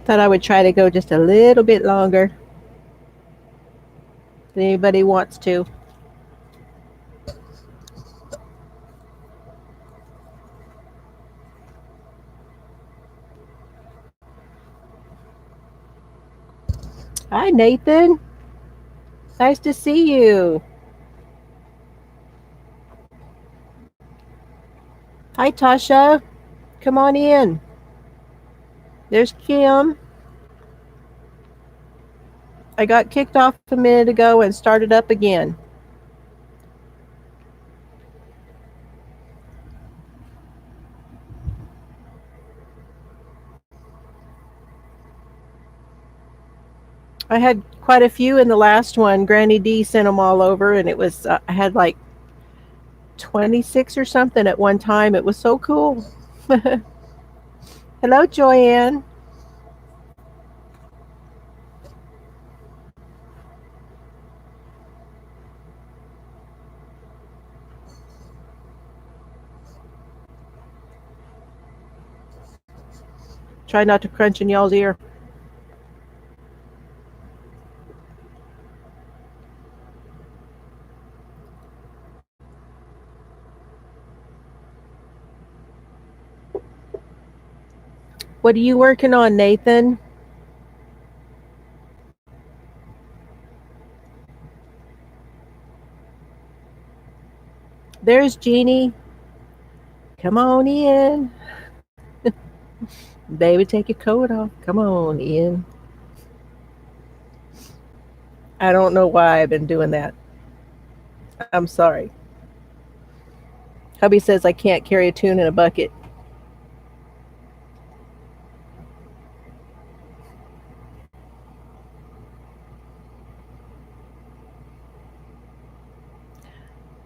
Thought I would try to go just a little bit longer. If anybody wants to. Hi, Nathan. Nice to see you. Hi, Tasha. Come on in. There's Kim. I got kicked off a minute ago and started up again. I had quite a few in the last one. Granny D sent them all over, and it was, I had like 26 or something at one time. It was so cool. Hello, Joanne. Try not to crunch in y'all's ear. What are you working on, Nathan? There's Jeannie. Come on in. Baby, take your coat off. Come on in. I don't know why I've been doing that. I'm sorry. Hubby says I can't carry a tune in a bucket.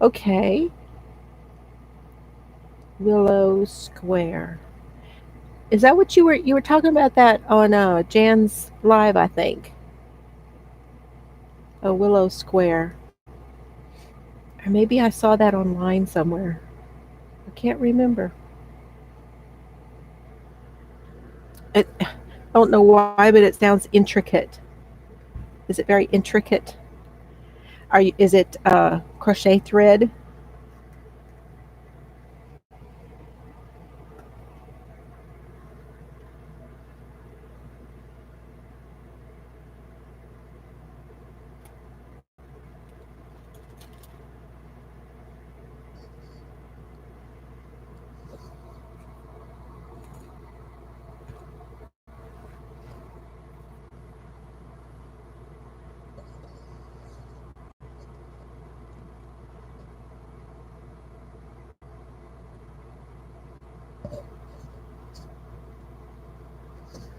Okay. Willow Square. Is that what you were talking about that on Jan's live, I think? Oh, Willow Square. Or maybe I saw that online somewhere. I can't remember. I don't know why, but it sounds intricate. Is it very intricate? Is it crochet thread?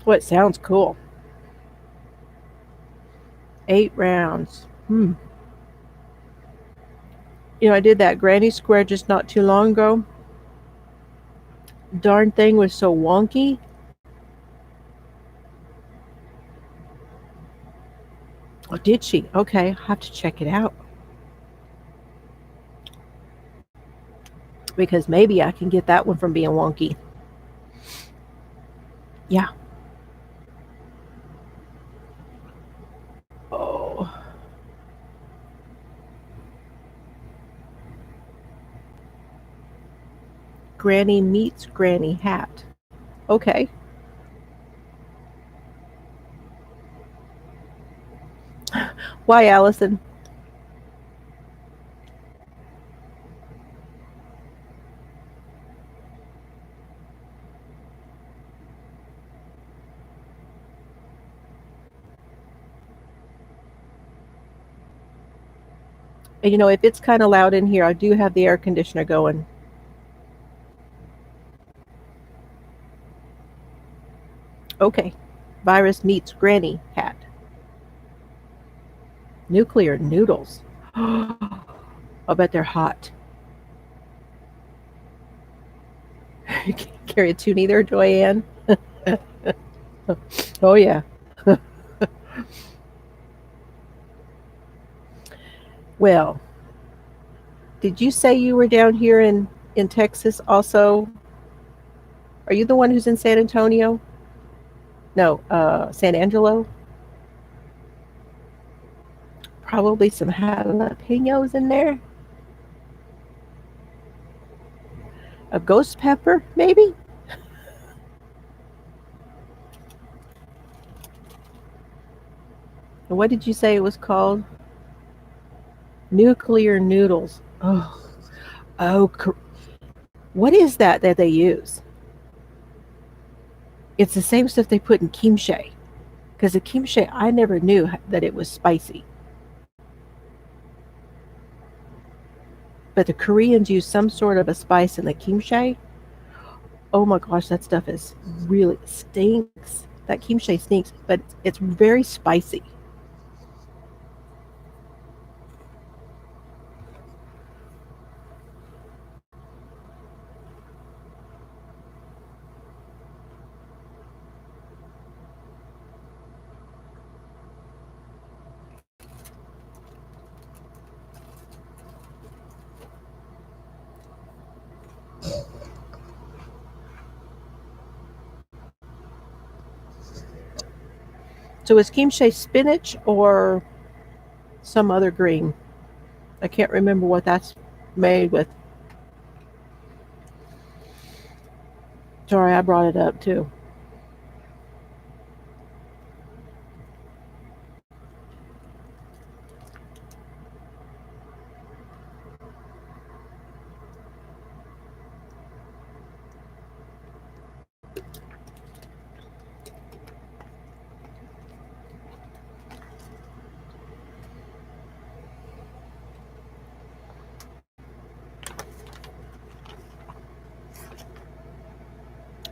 Well, it sounds cool. 8 rounds. I did that granny square just not too long ago. Darn thing was so wonky. Oh, did she? Okay, I'll have to check it out. Because maybe I can get that one from being wonky. Yeah. Oh. Granny meets Granny hat. Okay. Why, Allison? If it's kind of loud in here, I do have the air conditioner going. Okay. Virus meets Granny hat. Nuclear noodles. I'll bet they're hot. You can't carry a tune either, Joanne. Oh, yeah. Well, did you say you were down here in Texas also? Are you the one who's in San Antonio? No, San Angelo. Probably some jalapenos in there. A ghost pepper, maybe. What did you say it was called? Nuclear noodles. Oh, what is that they use? It's the same stuff they put in kimchi. Because the kimchi, I never knew that it was spicy. But the Koreans use some sort of a spice in the kimchi. Oh my gosh, that stuff is really stinks. That kimchi stinks, but it's very spicy. So is kimchi spinach or some other green? I can't remember what that's made with. Sorry, I brought it up too.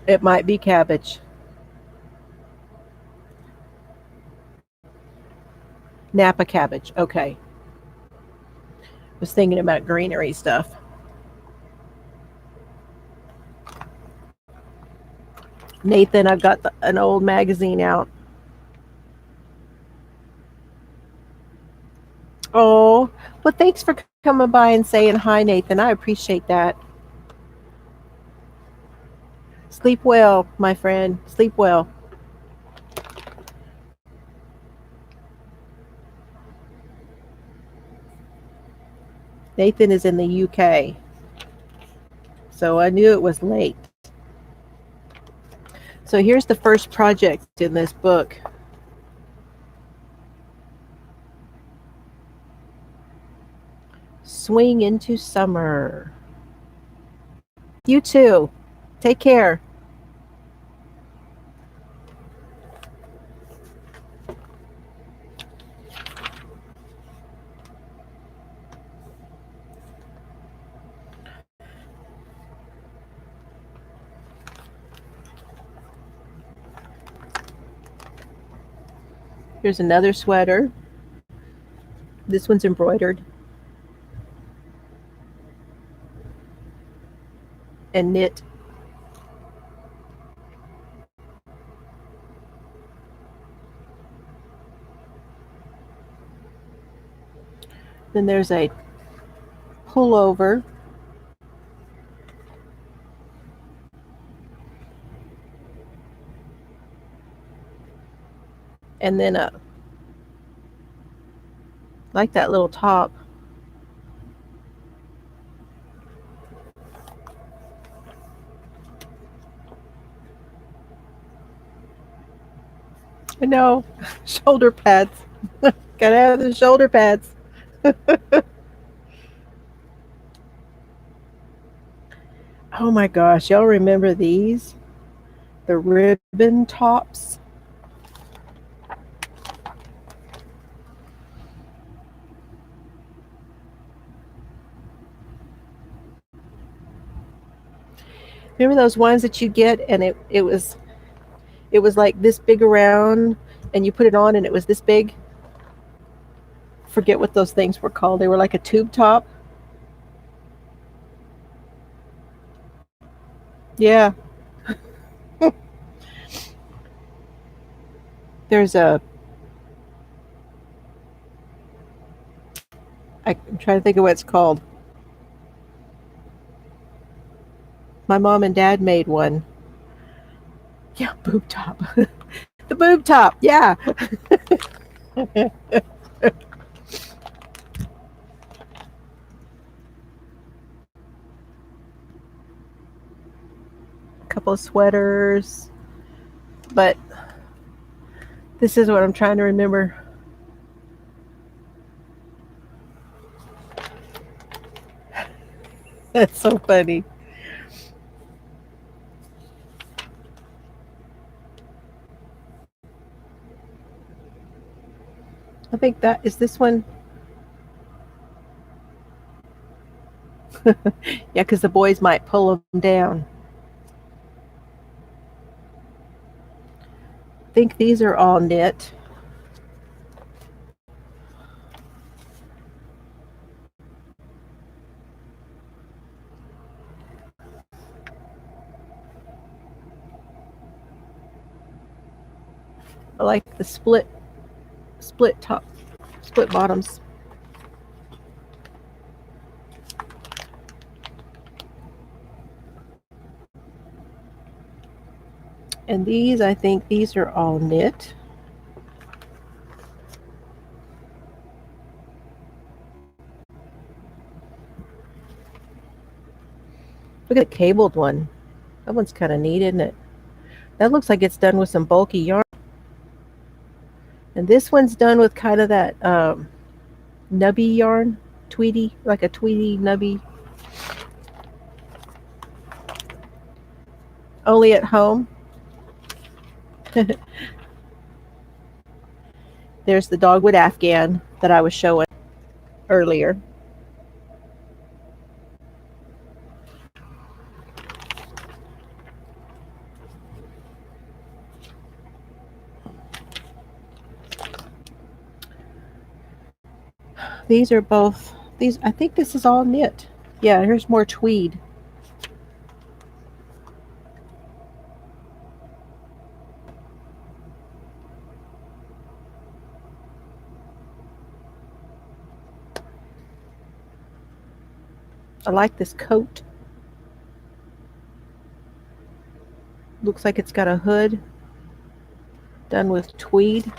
It might be cabbage. Napa cabbage. Okay. Was thinking about greenery stuff. Nathan, I've got an old magazine out. Oh, well, thanks for coming by and saying hi, Nathan. I appreciate that. Sleep well, my friend. Sleep well. Nathan is in the UK, so I knew it was late. So here's the first project in this book. Swing into summer. You too. Take care. Here's another sweater. This one's embroidered and knit. Then there's a pullover. And then a like that little top. I know. Shoulder pads. Gotta have the shoulder pads. Oh my gosh, y'all remember these? The ribbon tops. Remember those ones that you get and it was like this big around and you put it on and it was this big? Forget what those things were called. They were like a tube top. Yeah. There's a I'm trying to think of what it's called. My mom and dad made one. Yeah, boob top. The boob top, yeah. A couple of sweaters, but this is what I'm trying to remember. That's so funny. I think that is this one. Yeah, because the boys might pull them down. I think these are all knit. I like the split top, split bottoms. And these, I think these are all knit. Look at the cabled one. That one's kind of neat, isn't it? That looks like it's done with some bulky yarn. And this one's done with kind of that nubby yarn, tweedy, like a tweedy nubby. Only at home. There's the dogwood afghan that I was showing earlier. These are both, these, I think this is all knit. Yeah, here's more tweed. I like this coat. Looks like it's got a hood done with tweed.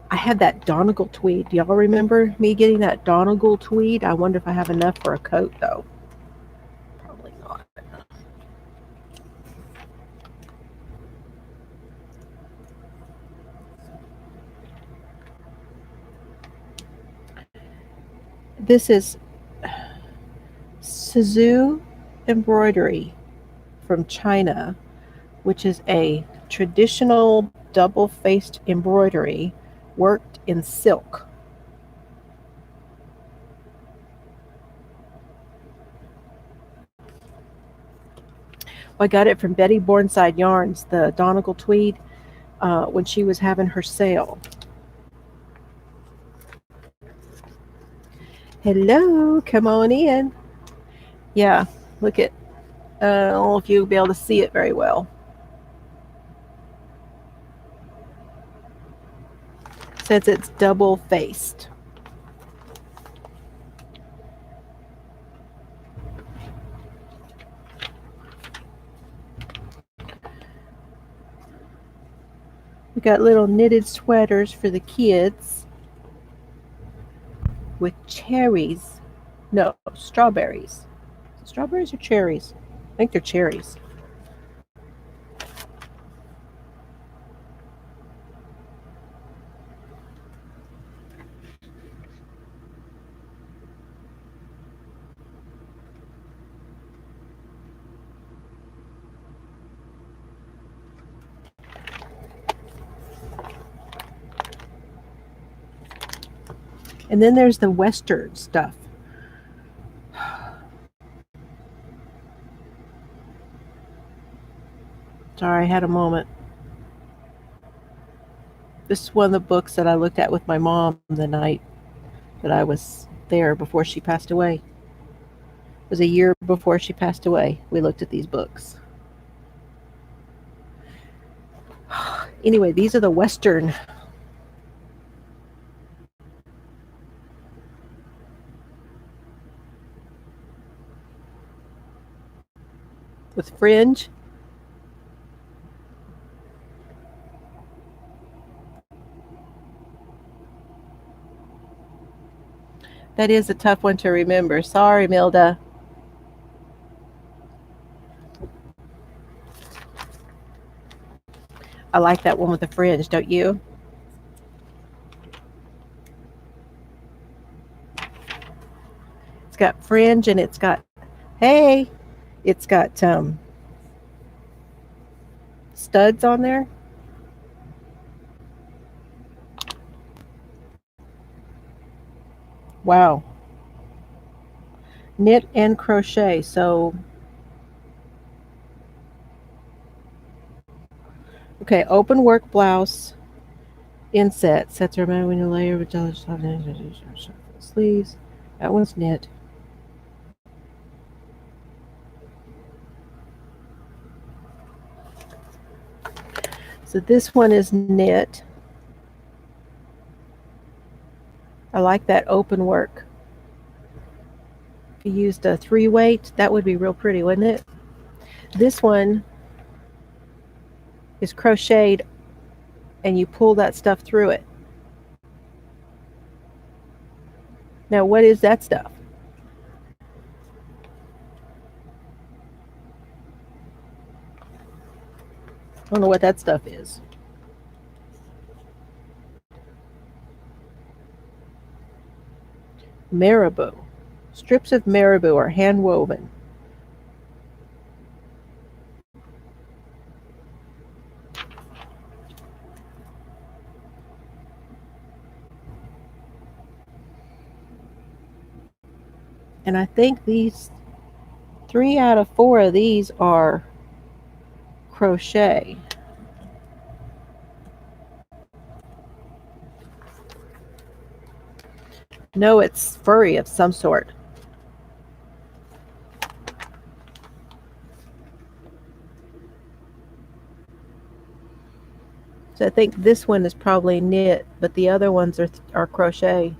I had that Donegal tweed. Do y'all remember me getting that Donegal tweed? I wonder if I have enough for a coat, though. Probably not. This is Suzhou embroidery from China, which is a traditional double-faced embroidery worked in silk. I got it from Betty Bornside Yarns, the Donegal tweed, when she was having her sale. Hello, come on in. Yeah, look at, I don't know if you'll be able to see it very well. Since it's double faced. We got little knitted sweaters for the kids with cherries. No, strawberries. Strawberries or cherries? I think they're cherries. And then there's the Western stuff. Sorry, I had a moment. This is one of the books that I looked at with my mom the night that I was there before she passed away. It was a year before she passed away. We looked at these books. Anyway, these are the Western. With fringe. That is a tough one to remember. Sorry, Milda. I like that one with the fringe, don't you? It's got fringe and it's got, hey, it's got studs on there. Wow. Knit and crochet. So, okay, open work blouse, inset. Sets are made when you layer with sleeves. That one's knit. So this one is knit. I like that open work. If you used a 3-weight, that would be real pretty, wouldn't it? This one is crocheted and you pull that stuff through it. Now, what is that stuff? I don't know what that stuff is. Marabou. Strips of marabou are hand woven. And I think these 3 out of 4 of these are crochet. No, it's furry of some sort. So I think this one is probably knit, but the other ones are crochet.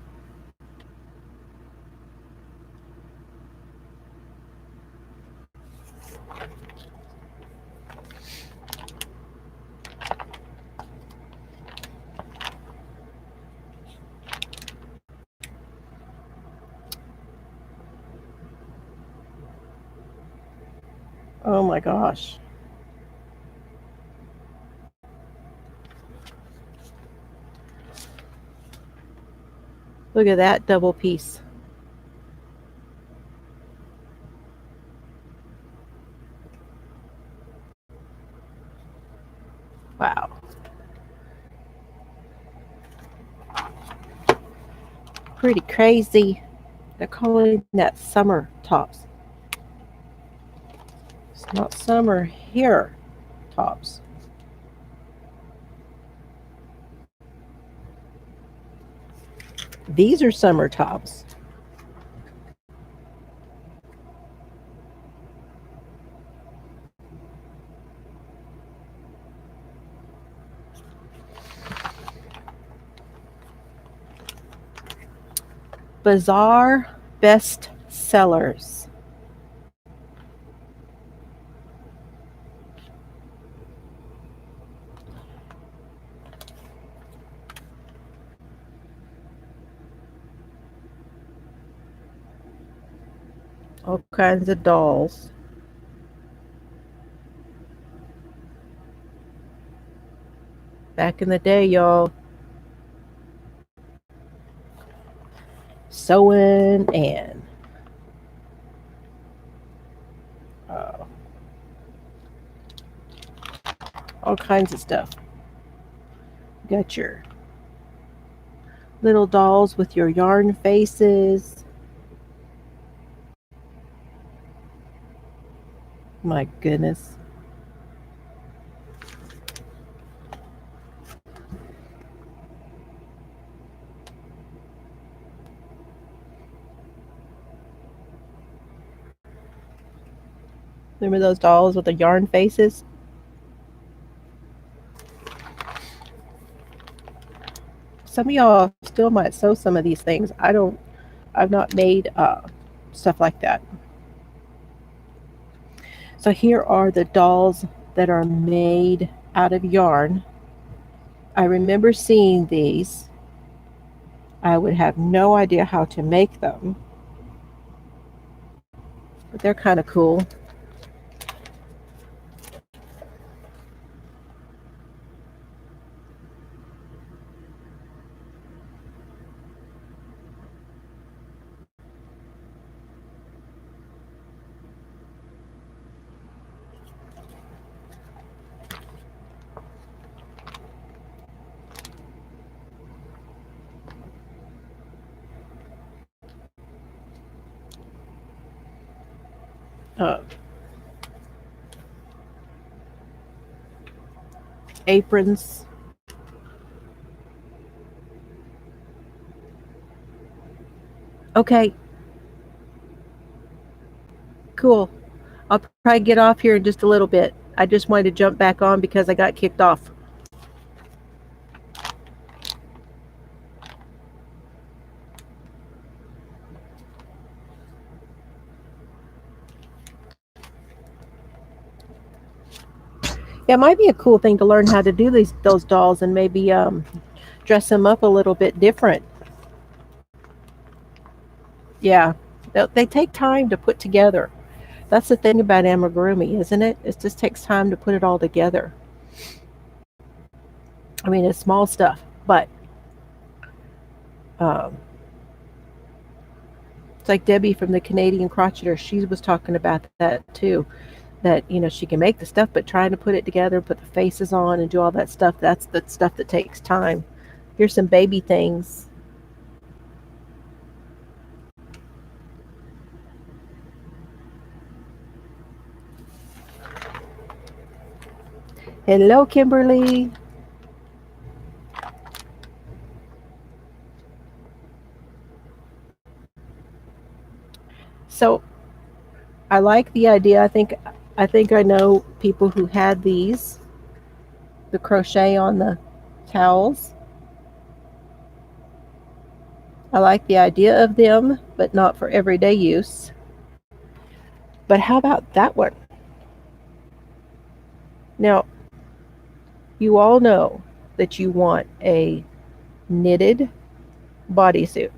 Oh my gosh. Look at that double piece. Wow. Pretty crazy. They're calling that summer tops. It's not summer here tops. These are summer tops. Bazaar best sellers. All kinds of dolls. Back in the day, y'all, sewing and uh, all kinds of stuff. You got your little dolls with your yarn faces. My goodness. Remember those dolls with the yarn faces? Some of y'all still might sew some of these things. I've not made stuff like that. So here are the dolls that are made out of yarn. I remember seeing these. I would have no idea how to make them, but they're kind of cool. Uh, aprons. Okay, cool. I'll probably get off here in just a little bit. I just wanted to jump back on because I got kicked off. Yeah, it might be a cool thing to learn how to do those dolls and maybe dress them up a little bit different. Yeah, they take time to put together. That's the thing about amigurumi, isn't it? It just takes time to put it all together. I mean, it's small stuff, but um, it's like Debbie from the Canadian Crocheter. She was talking about that too. That she can make the stuff, but trying to put it together, put the faces on, and do all that stuff. That's the stuff that takes time. Here's some baby things. Hello, Kimberly. So I like the idea. I think I know people who had the crochet on the towels. I like the idea of them, but not for everyday use. But how about that one? Now, you all know that you want a knitted bodysuit.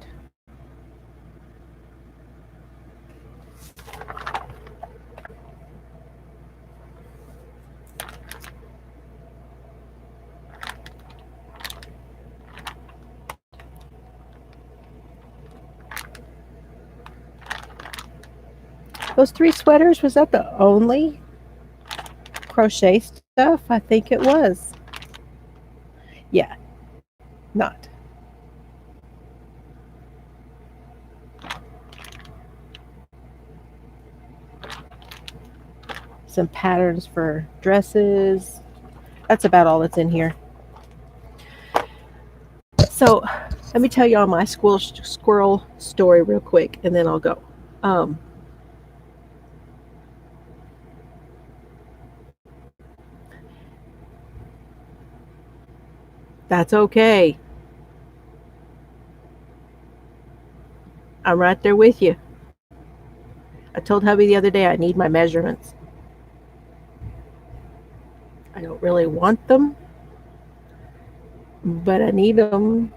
Those 3 sweaters, was that the only crochet stuff? I think it was. Yeah, not. Some patterns for dresses. That's about all that's in here. So let me tell you all my squirrel story real quick, and then I'll go. Um, that's okay. I'm right there with you. I told hubby the other day I need my measurements. I don't really want them, but I need them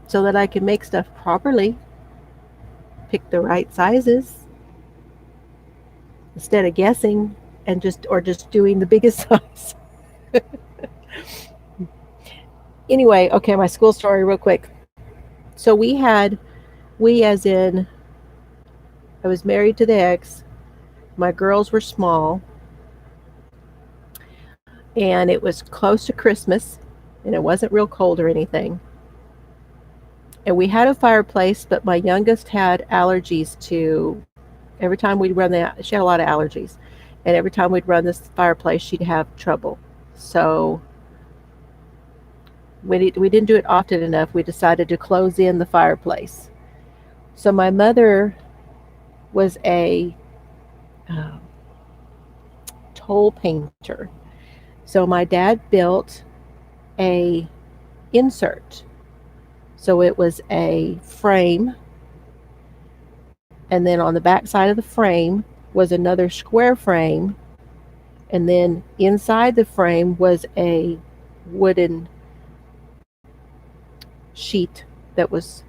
so that I can make stuff properly, pick the right sizes instead of guessing and just doing the biggest size. Anyway, okay, my school story real quick. So we as in I was married to the ex. My girls were small, and it was close to Christmas, and it wasn't real cold or anything. And we had a fireplace, but my youngest had allergies to. Every time we'd run she had a lot of allergies, and every time we'd run this fireplace, she'd have trouble. So we didn't do it often enough. We decided to close in the fireplace. So my mother was a uh, toll painter. So my dad built a insert. So it was a frame, and then on the back side of the frame was another square frame, and then inside the frame was a wooden sheet that was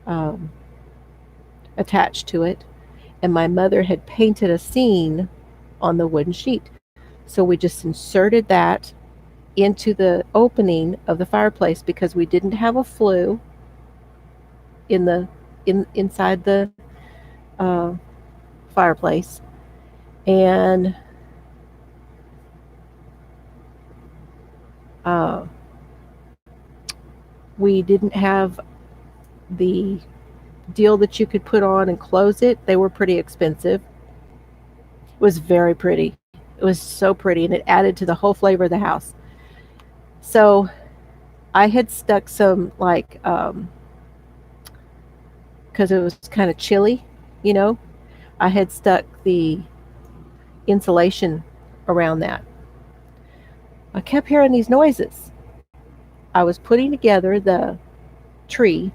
um, attached to it, and my mother had painted a scene on the wooden sheet. So we just inserted that into the opening of the fireplace because we didn't have a flue in the inside the uh, fireplace, and uh, we didn't have the deal that you could put on and close it. They were pretty expensive. It was very pretty. It was so pretty, and it added to the whole flavor of the house. So I had stuck some like because it was kind of chilly, you know. I had stuck the insulation around that. I kept hearing these noises. I was putting together the tree,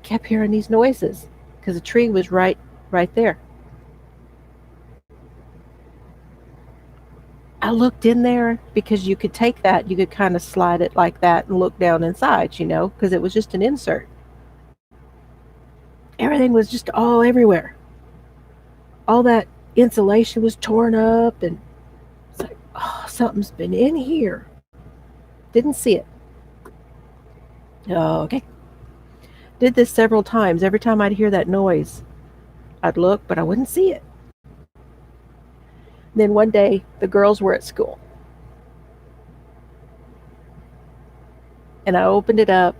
kept hearing these noises because the tree was right there. I looked in there because you could take that, you could kind of slide it like that and look down inside, because it was just an insert. Everything was just all everywhere. All that insulation was torn up, and it's like, oh, something's been in here. Didn't see it. Oh, okay. Did this several times. Every time I'd hear that noise, I'd look, but I wouldn't see it. Then one day, the girls were at school. And I opened it up,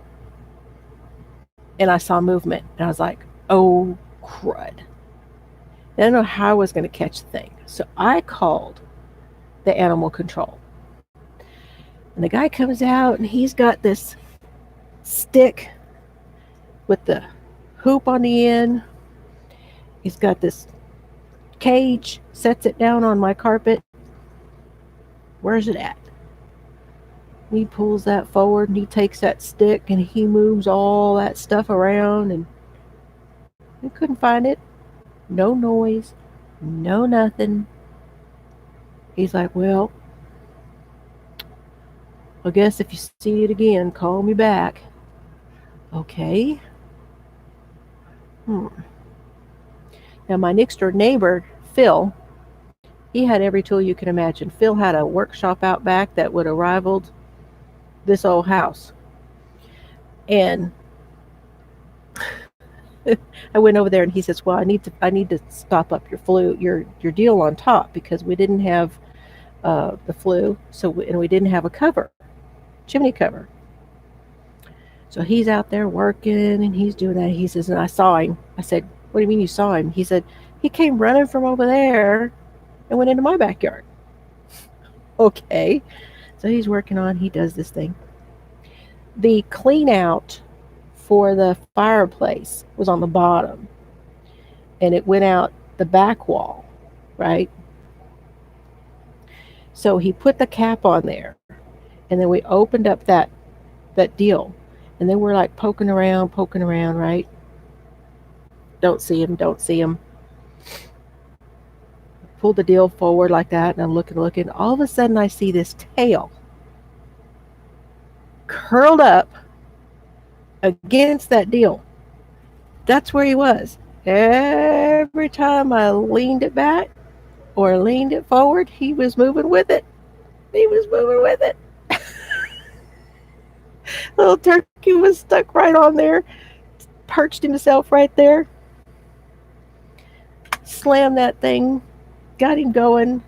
and I saw movement. And I was like, oh, crud. I didn't know how I was going to catch the thing. So I called the animal control. And the guy comes out, and he's got this stick with the hoop on the end. He's got this cage, sets it down on my carpet. Where's it at? He pulls that forward, and he takes that stick, and he moves all that stuff around, and we couldn't find it. No noise, no nothing. He's like, well, I guess if you see it again, call me back. Okay. Now, my next door neighbor, Phil, he had every tool you can imagine. Phil had a workshop out back that would have rivaled this old house. And I went over there, and he says, well, I need to stop up your deal on top, because we didn't have the flue, and we didn't have a cover, chimney cover. So he's out there working, and he's doing that. He says, and I saw him. I said, what do you mean you saw him? He said, he came running from over there and went into my backyard. Okay. So he's working on, he does this thing. The clean out for the fireplace was on the bottom, and it went out the back wall, right? So he put the cap on there, and then we opened up that deal, and then we're like poking around, right? Don't see him. Pull the deal forward like that, and I'm looking. All of a sudden, I see this tail curled up against that deal. That's where he was. Every time I leaned it back or leaned it forward, he was moving with it. Little turkey was stuck right on there, perched himself right there, slammed that thing, got him going.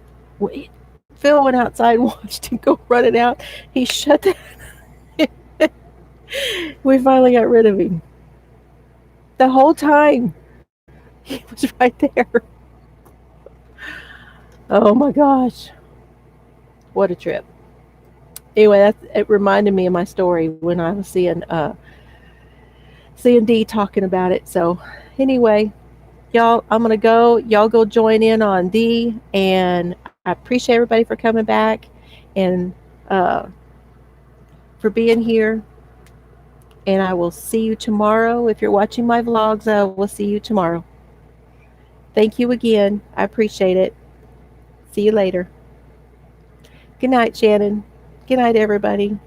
Phil went outside and watched him go running out. He shut that. We finally got rid of him. The whole time, he was right there. Oh my gosh. What a trip. Anyway, it reminded me of my story when I was seeing Dee talking about it. So anyway, y'all, I'm going to go. Y'all go join in on Dee, and I appreciate everybody for coming back and for being here. And I will see you tomorrow. If you're watching my vlogs, I will see you tomorrow. Thank you again. I appreciate it. See you later. Good night, Shannon. Good night, everybody.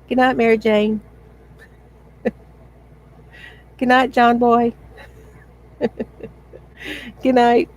Good night, Mary Jane. Good night, John Boy. Good night.